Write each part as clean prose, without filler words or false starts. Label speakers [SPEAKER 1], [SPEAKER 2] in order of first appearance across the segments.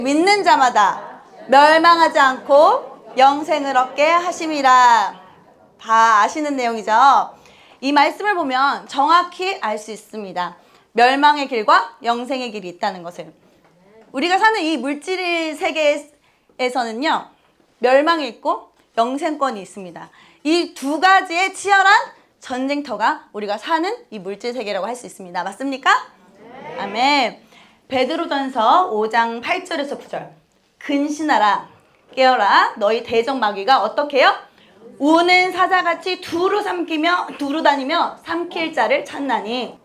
[SPEAKER 1] 믿는 자마다 멸망하지 않고 영생을 얻게 하심이라. 다 아시는 내용이죠. 이 말씀을 보면 정확히 알 수 있습니다. 멸망의 길과 영생의 길이 있다는 것을. 우리가 사는 이 물질 세계에서는요, 멸망이 있고 영생권이 있습니다. 이 두 가지의 치열한 전쟁터가 우리가 사는 이 물질 세계라고 할 수 있습니다. 맞습니까? 네. 아멘. 베드로전서 5장 8절에서 9절. 근신하라, 깨어라, 너희 대적 마귀가 어떻게 해요? 우는 사자같이 두루 다니며 삼킬 자를 찾나니.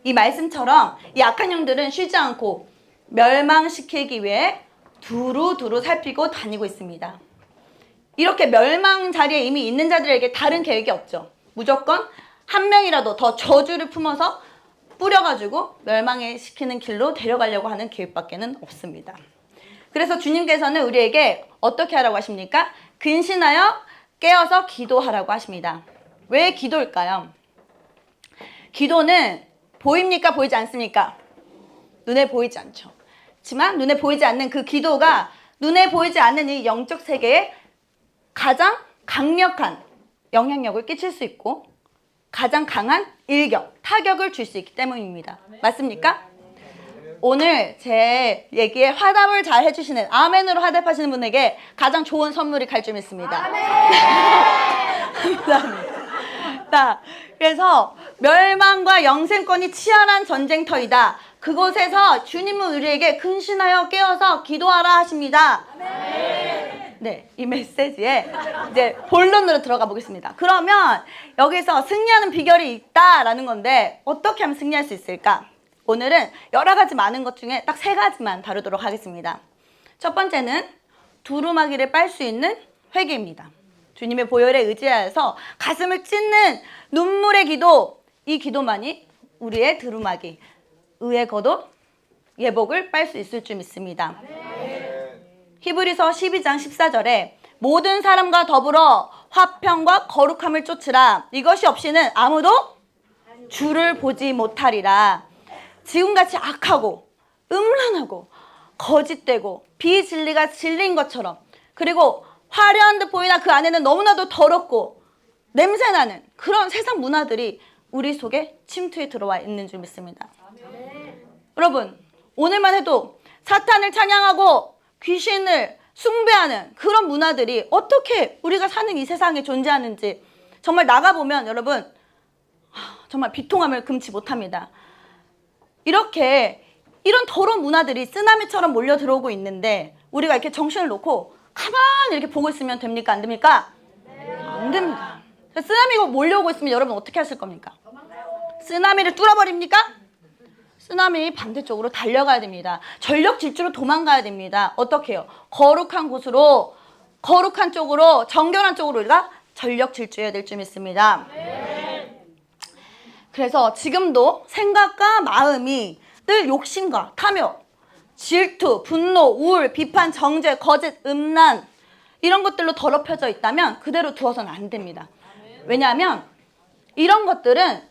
[SPEAKER 1] 이 말씀처럼 이 악한 영들은 쉬지 않고 멸망시키기 위해 두루 살피고 다니고 있습니다. 이렇게 멸망 자리에 이미 있는 자들에게 다른 계획이 없죠. 무조건 한 명이라도 더 저주를 품어서 뿌려가지고 멸망에 시키는 길로 데려가려고 하는 계획밖에는 없습니다. 그래서 주님께서는 우리에게 어떻게 하라고 하십니까? 근신하여 깨어서 기도하라고 하십니다. 왜 기도일까요? 기도는 보입니까? 보이지 않습니까? 눈에 보이지 않죠. 하지만 눈에 보이지 않는 그 기도가 눈에 보이지 않는 이 영적 세계에 가장 강력한 영향력을 끼칠 수 있고 가장 강한 타격을 줄 수 있기 때문입니다. 맞습니까? 오늘 제 얘기에 화답을 잘 해주시는, 아멘으로 화답하시는 분에게 가장 좋은 선물이 갈 줄 믿습니다. 감사합니다. 자, 그래서 멸망과 영생권이 치열한 전쟁터이다. 그곳에서 주님은 우리에게 근신하여 깨어서 기도하라 하십니다. 네, 이 메시지에 이제 본론으로 들어가 보겠습니다. 그러면 여기서 승리하는 비결이 있다라는 건데 어떻게 하면 승리할 수 있을까? 오늘은 여러 가지 많은 것 중에 딱 3가지만 다루도록 하겠습니다. 첫 번째는 두루마기를 빨 수 있는 회개입니다. 주님의 보혈에 의지하여서 가슴을 찢는 눈물의 기도, 이 기도만이 우리의 두루마기, 의의 겉옷, 예복을 빨 수 있을 줄 믿습니다. 히브리서 12장 14절에 모든 사람과 더불어 화평과 거룩함을 쫓으라. 이것이 없이는 아무도 주를 보지 못하리라. 지금같이 악하고 음란하고 거짓되고 비진리가 진리인 것처럼, 그리고 화려한 듯 보이나 그 안에는 너무나도 더럽고 냄새나는 그런 세상 문화들이 우리 속에 침투해 들어와 있는 줄 믿습니다. 여러분, 오늘만 해도 사탄을 찬양하고 귀신을 숭배하는 그런 문화들이 어떻게 우리가 사는 이 세상에 존재하는지 정말 나가보면 여러분 정말 비통함을 금치 못합니다. 이런 더러운 문화들이 쓰나미처럼 몰려 들어오고 있는데 우리가 이렇게 정신을 놓고 가만히 이렇게 보고 있으면 됩니까? 안 됩니까? 안 됩니다. 쓰나미가 몰려오고 있으면 여러분 어떻게 하실 겁니까? 쓰나미를 뚫어버립니까? 쓰나미 반대쪽으로 달려가야 됩니다. 전력 질주로 도망가야 됩니다. 어떻게 해요? 거룩한 곳으로, 거룩한 쪽으로, 정결한 쪽으로 우리가 전력 질주해야 될 줄 믿습니다. 그래서 지금도 생각과 마음이 늘 욕심과 탐욕, 질투, 분노, 우울, 비판, 정죄, 거짓, 음란 이런 것들로 더럽혀져 있다면 그대로 두어서는 안 됩니다. 왜냐하면 이런 것들은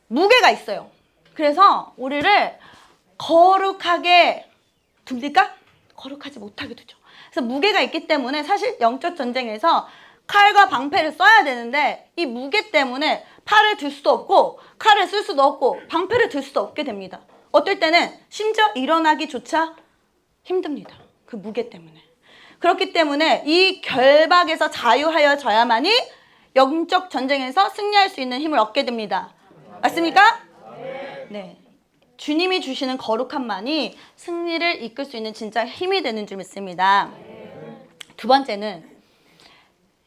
[SPEAKER 1] 무게가 있어요. 그래서 우리를 거룩하게 둡니까? 거룩하지 못하게 두죠. 그래서 무게가 있기 때문에 사실 영적 전쟁에서 칼과 방패를 써야 되는데 이 무게 때문에 팔을 들 수도 없고 칼을 쓸 수도 없고 방패를 들 수도 없게 됩니다. 어떨 때는 심지어 일어나기조차 힘듭니다. 그 무게 때문에. 그렇기 때문에 이 결박에서 자유하여져야만이 영적 전쟁에서 승리할 수 있는 힘을 얻게 됩니다. 맞습니까? 네. 주님이 주시는 거룩함만이 승리를 이끌 수 있는 진짜 힘이 되는 줄 믿습니다. 두 번째는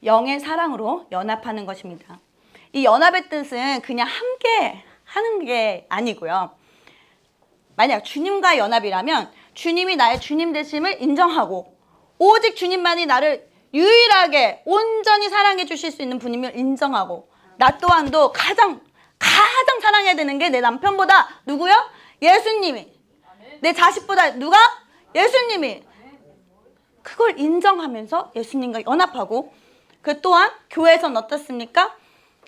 [SPEAKER 1] 영의 사랑으로 연합하는 것입니다. 이 연합의 뜻은 그냥 함께 하는 게 아니고요. 만약 주님과 연합이라면 주님이 나의 주님 되심을 인정하고 오직 주님만이 나를 유일하게 온전히 사랑해 주실 수 있는 분임을 인정하고 나 또한도 가장 사랑해야 되는 게 내 남편보다 누구요? 예수님이. 내 자식보다 누가? 예수님이. 그걸 인정하면서 예수님과 연합하고, 그 또한 교회에서는 어떻습니까?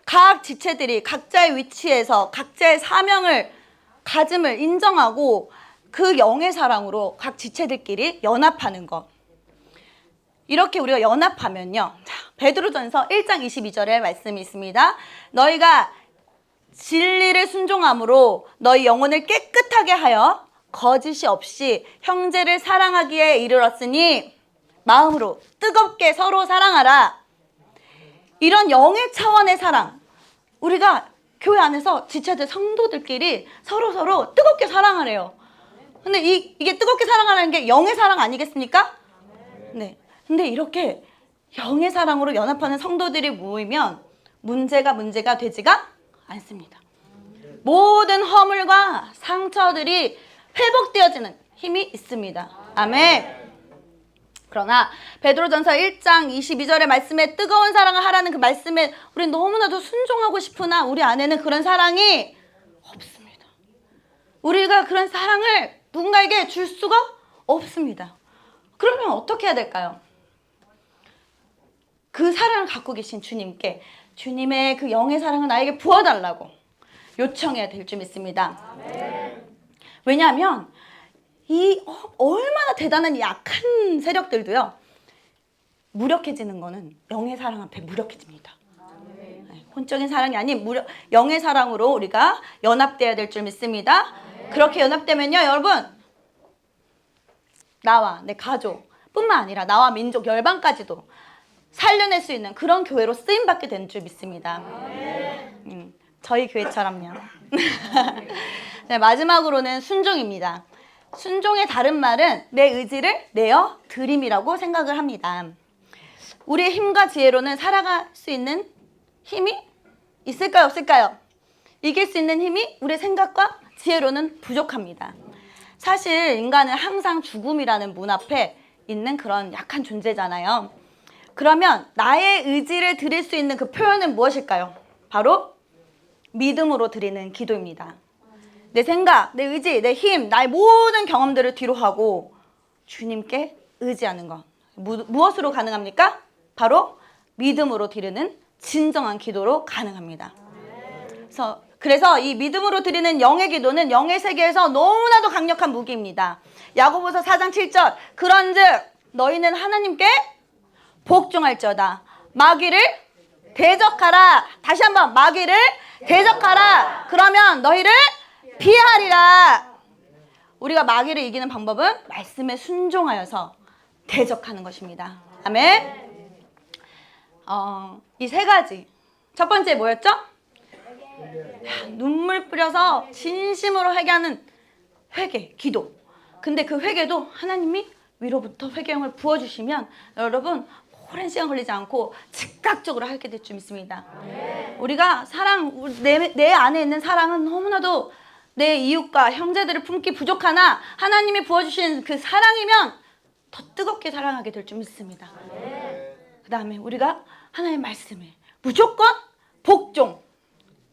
[SPEAKER 1] 각 지체들이 각자의 위치에서 각자의 사명을 가짐을 인정하고 그 영의 사랑으로 각 지체들끼리 연합하는 것. 이렇게 우리가 연합하면요. 자, 베드로전서 1장 22절에 말씀이 있습니다. 너희가 진리를 순종함으로 너희 영혼을 깨끗하게 하여 거짓이 없이 형제를 사랑하기에 이르렀으니 마음으로 뜨겁게 서로 사랑하라. 이런 영의 차원의 사랑. 우리가 교회 안에서 지체들 성도들끼리 서로 뜨겁게 사랑하래요. 근데 이게 뜨겁게 사랑하라는 게 영의 사랑 아니겠습니까? 네. 근데 이렇게 영의 사랑으로 연합하는 성도들이 모이면 문제가 되지가 않습니다. 모든 허물과 상처들이 회복되어지는 힘이 있습니다. 아멘. 그러나 베드로전서 1장 22절의 말씀에 뜨거운 사랑을 하라는 그 말씀에 우리는 너무나도 순종하고 싶으나 우리 안에는 그런 사랑이 없습니다. 우리가 그런 사랑을 누군가에게 줄 수가 없습니다. 그러면 어떻게 해야 될까요? 그 사랑을 갖고 계신 주님께 주님의 그 영의 사랑을 나에게 부어달라고 요청해야 될 줄 믿습니다. 왜냐하면 얼마나 대단한 약한 세력들도요, 무력해지는 거는 영의 사랑 앞에 무력해집니다. 네, 혼적인 사랑이 아닌 영의 사랑으로 우리가 연합돼야 될 줄 믿습니다. 그렇게 연합되면요, 여러분, 나와 내 가족 뿐만 아니라 나와 민족 열방까지도 살려낼 수 있는 그런 교회로 쓰임받게 되는 줄 믿습니다. 저희 교회처럼요. 네, 마지막으로는 순종입니다. 순종의 다른 말은 내 의지를 내어 드림이라고 생각을 합니다. 우리의 힘과 지혜로는 살아갈 수 있는 힘이 있을까요, 없을까요? 이길 수 있는 힘이 우리의 생각과 지혜로는 부족합니다. 사실 인간은 항상 죽음이라는 문 앞에 있는 그런 약한 존재잖아요. 그러면 나의 의지를 드릴 수 있는 그 표현은 무엇일까요? 바로 믿음으로 드리는 기도입니다. 내 생각, 내 의지, 내 힘, 나의 모든 경험들을 뒤로 하고 주님께 의지하는 것. 무엇으로 가능합니까? 바로 믿음으로 드리는 진정한 기도로 가능합니다. 그래서 이 믿음으로 드리는 영의 기도는 영의 세계에서 너무나도 강력한 무기입니다. 야고보서 4장 7절 그런즉 너희는 하나님께 복종할지어다. 마귀를 대적하라. 다시 한번 마귀를 대적하라. 그러면 너희를 피하리라. 우리가 마귀를 이기는 방법은 말씀에 순종하여서 대적하는 것입니다. 아멘. 이 세 가지. 첫 번째 뭐였죠? 눈물 뿌려서 진심으로 회개하는 회개, 기도. 근데 그 회개도 하나님이 위로부터 회개형을 부어주시면 여러분 오랜 시간 걸리지 않고 즉각적으로 하게 될 줄 믿습니다. 우리가 내 안에 있는 사랑은 너무나도 내 이웃과 형제들을 품기 부족하나 하나님이 부어주신 그 사랑이면 더 뜨겁게 사랑하게 될 줄 믿습니다. 그 다음에 우리가 하나님의 말씀에 무조건 복종,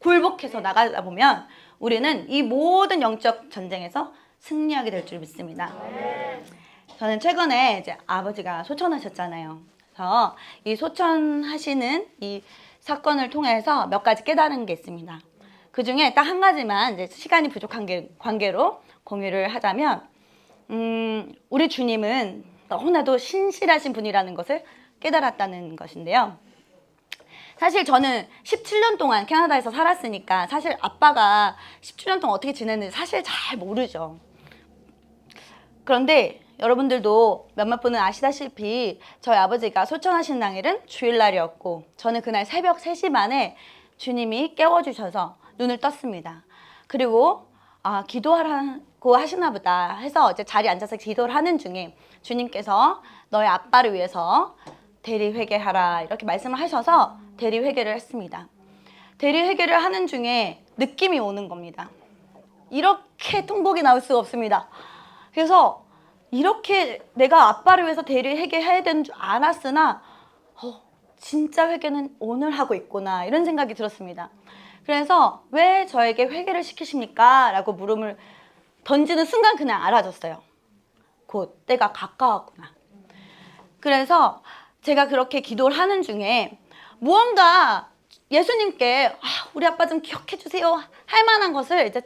[SPEAKER 1] 굴복해서 나가다 보면 우리는 이 모든 영적 전쟁에서 승리하게 될 줄 믿습니다. 저는 최근에 이제 아버지가 소천하셨잖아요. 그래서 이 소천하시는 이 사건을 통해서 몇 가지 깨달은 게 있습니다. 그 중에 딱 한 가지만 이제 시간이 부족한 관계로 공유를 하자면, 우리 주님은 너무나도 신실하신 분이라는 것을 깨달았다는 것인데요. 사실 저는 17년 동안 캐나다에서 살았으니까 사실 아빠가 17년 동안 어떻게 지냈는지 사실 잘 모르죠. 그런데 여러분들도 몇몇 분은 아시다시피 저희 아버지가 소천하신 당일은 주일날이었고 저는 그날 새벽 3시 반에 주님이 깨워주셔서 눈을 떴습니다. 그리고 기도하라고 하시나 보다 해서 이제 자리에 앉아서 기도를 하는 중에 주님께서 너의 아빠를 위해서 대리회개하라 이렇게 말씀을 하셔서 대리회개를 했습니다. 대리회개를 하는 중에 느낌이 오는 겁니다. 이렇게 통곡이 나올 수가 없습니다. 그래서 이렇게 내가 아빠를 위해서 대리회개해야 되는 줄 알았으나 진짜 회개는 오늘 하고 있구나 이런 생각이 들었습니다. 그래서 왜 저에게 회개를 시키십니까? 라고 물음을 던지는 순간 그냥 알아졌어요. 곧 때가 가까웠구나. 그래서 제가 그렇게 기도를 하는 중에 무언가 예수님께 우리 아빠 좀 기억해 주세요 할 만한 것을 이제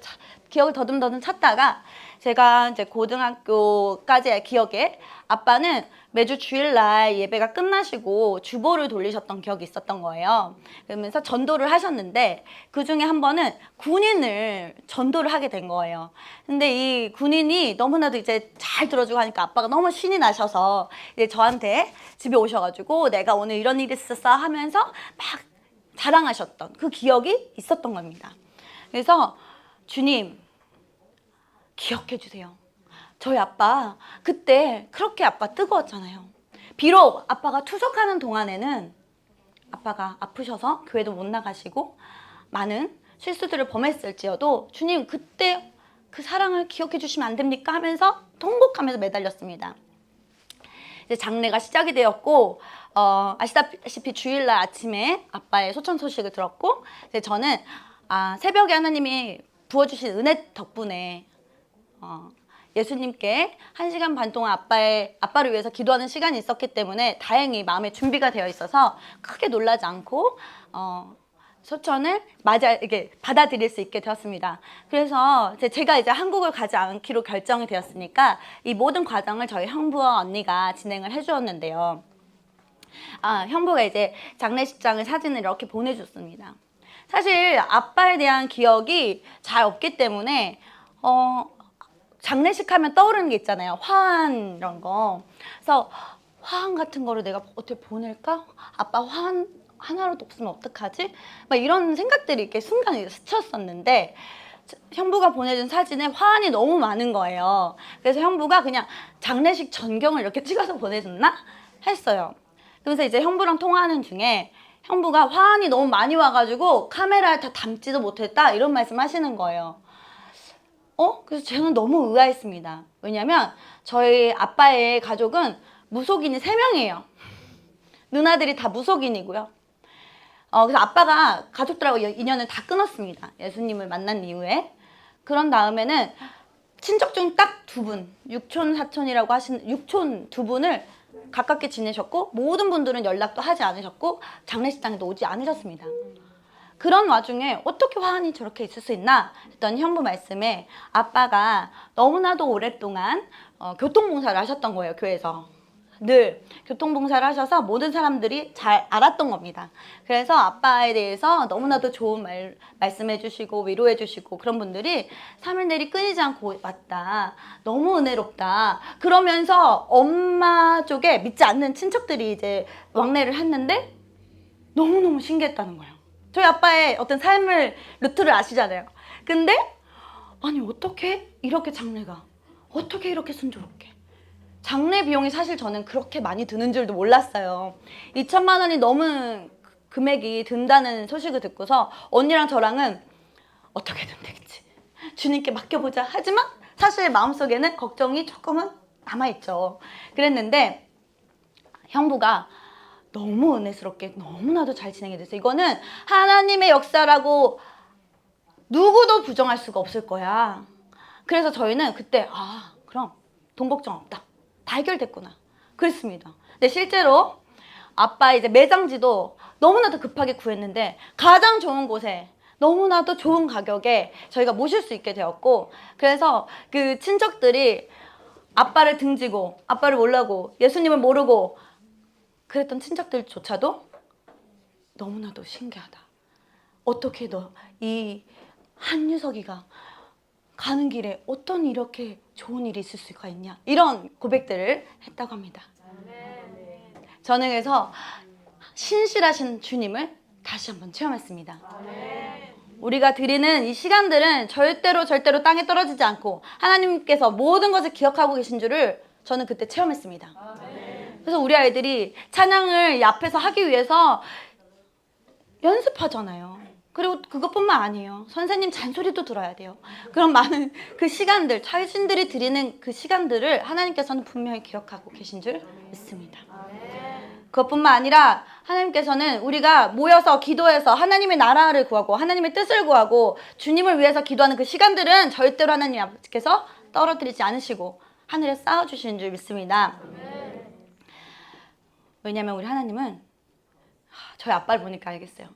[SPEAKER 1] 기억을 더듬더듬 찾다가 제가 이제 고등학교까지의 기억에 아빠는 매주 주일날 예배가 끝나시고 주보를 돌리셨던 기억이 있었던 거예요. 그러면서 전도를 하셨는데 그 중에 한 번은 군인을 전도를 하게 된 거예요. 근데 이 군인이 너무나도 이제 잘 들어주고 하니까 아빠가 너무 신이 나셔서 이제 저한테 집에 오셔가지고 내가 오늘 이런 일이 있었어 하면서 막 자랑하셨던 그 기억이 있었던 겁니다. 그래서 주님 기억해 주세요. 저희 아빠 그때 그렇게 아빠 뜨거웠잖아요. 비록 아빠가 투석하는 동안에는 아빠가 아프셔서 교회도 못 나가시고 많은 실수들을 범했을지어도 주님 그때 그 사랑을 기억해 주시면 안 됩니까? 하면서 통곡하면서 매달렸습니다. 이제 장례가 시작이 되었고 아시다시피 주일날 아침에 아빠의 소천 소식을 들었고 이제 저는 새벽에 하나님이 부어주신 은혜 덕분에 예수님께 1시간 반 동안 아빠를 위해서 기도하는 시간이 있었기 때문에 다행히 마음의 준비가 되어 있어서 크게 놀라지 않고 소천을 이게 받아들일 수 있게 되었습니다. 그래서 제가 이제 한국을 가지 않기로 결정이 되었으니까 이 모든 과정을 저희 형부와 언니가 진행을 해주었는데요. 형부가 이제 장례식장을 사진을 이렇게 보내줬습니다. 사실 아빠에 대한 기억이 잘 없기 때문에 장례식 하면 떠오르는 게 있잖아요. 화환 이런 거. 그래서 화환 같은 거를 내가 어떻게 보낼까? 아빠 화환 하나라도 없으면 어떡하지? 막 이런 생각들이 이렇게 순간 스쳤었는데 형부가 보내준 사진에 화환이 너무 많은 거예요. 그래서 형부가 그냥 장례식 전경을 이렇게 찍어서 보내줬나? 했어요. 그래서 이제 형부랑 통화하는 중에 형부가 화환이 너무 많이 와가지고 카메라에 다 담지도 못했다 이런 말씀 하시는 거예요. 그래서 저는 너무 의아했습니다. 왜냐면 저희 아빠의 가족은 무속인이 3명이에요. 누나들이 다 무속인이고요. 그래서 아빠가 가족들하고 인연을 다 끊었습니다. 예수님을 만난 이후에. 그런 다음에는 친척 중 딱 2분, 육촌, 사촌이라고 하시는 육촌 2분을 가깝게 지내셨고 모든 분들은 연락도 하지 않으셨고 장례식장에도 오지 않으셨습니다. 그런 와중에 어떻게 화환이 저렇게 있을 수 있나 했더니 형부 말씀에 아빠가 너무나도 오랫동안 교통봉사를 하셨던 거예요. 교회에서 늘 교통봉사를 하셔서 모든 사람들이 잘 알았던 겁니다. 그래서 아빠에 대해서 너무나도 좋은 말씀해 주시고 위로해 주시고 그런 분들이 3일 내리 끊이지 않고 왔다. 너무 은혜롭다. 그러면서 엄마 쪽에 믿지 않는 친척들이 이제 왕래를 했는데 너무너무 신기했다는 거예요. 저희 아빠의 어떤 삶을 루트를 아시잖아요. 근데 아니 어떻게 이렇게 장례가 어떻게 이렇게 순조롭게 장례 비용이 사실 저는 그렇게 많이 드는 줄도 몰랐어요. 2천만 원이 넘은 금액이 든다는 소식을 듣고서 언니랑 저랑은 어떻게든 되겠지 주님께 맡겨보자 하지만 사실 마음속에는 걱정이 조금은 남아있죠. 그랬는데 형부가 너무 은혜스럽게 너무나도 잘 진행이 돼서 이거는 하나님의 역사라고 누구도 부정할 수가 없을 거야. 그래서 저희는 그때 그럼 돈 걱정 없다. 다 해결됐구나. 그랬습니다. 근데 실제로 아빠 이제 매장지도 너무나도 급하게 구했는데 가장 좋은 곳에 너무나도 좋은 가격에 저희가 모실 수 있게 되었고 그래서 그 친척들이 아빠를 등지고 아빠를 몰라고 예수님을 모르고 그랬던 친척들조차도 너무나도 신기하다. 어떻게 이 한유석이가 가는 길에 어떤 이렇게 좋은 일이 있을 수가 있냐 이런 고백들을 했다고 합니다. 저는 그래서 신실하신 주님을 다시 한번 체험했습니다. 우리가 드리는 이 시간들은 절대로 땅에 떨어지지 않고 하나님께서 모든 것을 기억하고 계신 줄을 저는 그때 체험했습니다. 그래서 우리 아이들이 찬양을 이 앞에서 하기 위해서 연습하잖아요. 그리고 그것뿐만 아니에요. 선생님 잔소리도 들어야 돼요. 그런 많은 그 시간들, 자신들이 드리는 그 시간들을 하나님께서는 분명히 기억하고 계신 줄 믿습니다. 그것뿐만 아니라 하나님께서는 우리가 모여서 기도해서 하나님의 나라를 구하고 하나님의 뜻을 구하고 주님을 위해서 기도하는 그 시간들은 절대로 하나님께서 떨어뜨리지 않으시고 하늘에 쌓아주시는 줄 믿습니다. 왜냐하면 우리 하나님은 저희 아빠를 보니까 알겠어요.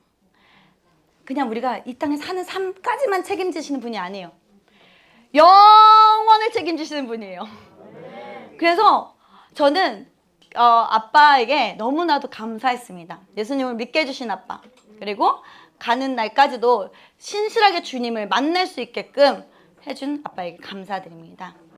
[SPEAKER 1] 그냥 우리가 이 땅에 사는 삶까지만 책임지시는 분이 아니에요. 영원을 책임지시는 분이에요. 그래서 저는 아빠에게 너무나도 감사했습니다. 예수님을 믿게 해주신 아빠. 그리고 가는 날까지도 신실하게 주님을 만날 수 있게끔 해준 아빠에게 감사드립니다.